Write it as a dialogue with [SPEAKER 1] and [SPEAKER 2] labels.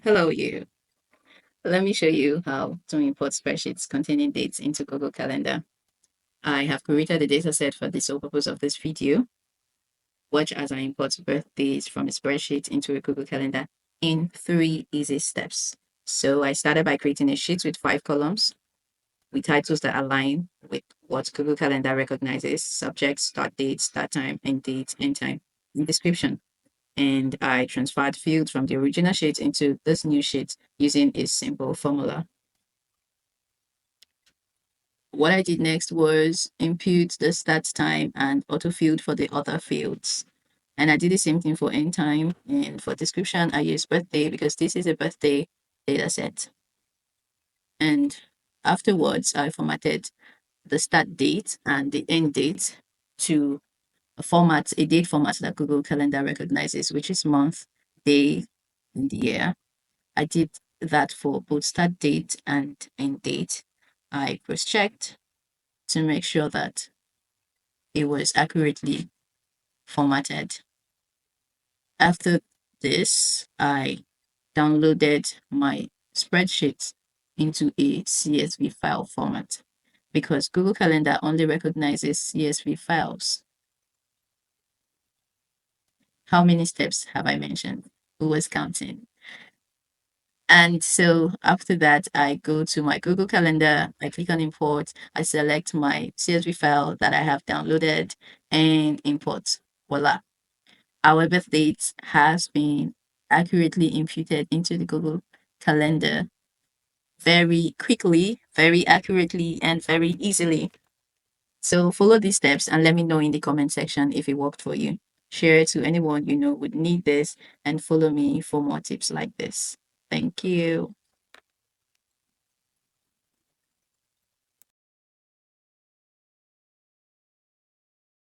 [SPEAKER 1] Hello, you. Let me show you how to import spreadsheets containing dates into Google Calendar. I have created a dataset for the sole purpose of this video. Watch as I import birthdays from a spreadsheet into a Google Calendar in 3 easy steps. So I started by creating a sheet with 5 columns with titles that align with what Google Calendar recognizes: subject, start date, start time, end date, end time, and description. And I transferred fields from the original sheet into this new sheet using a simple formula. What I did next was input the start time and autofilled for the other fields. And I did the same thing for end time. And for description, I used birthday because this is a birthday data set. And afterwards, I formatted the start date and the end date to a date format that Google Calendar recognizes, which is month, day, and year. I did that for both start date and end date. I cross checked to make sure that it was accurately formatted. After this, I downloaded my spreadsheet into a CSV file format because Google Calendar only recognizes CSV files. How many steps have I mentioned? Who was counting? And so after that, I go to my Google Calendar, I click on import, I select my CSV file that I have downloaded and import. Voila. Our birth date has been accurately imputed into the Google Calendar very quickly, very accurately, and very easily. So follow these steps and let me know in the comment section if it worked for you. Share it to anyone you know would need this and follow me for more tips like this. Thank you.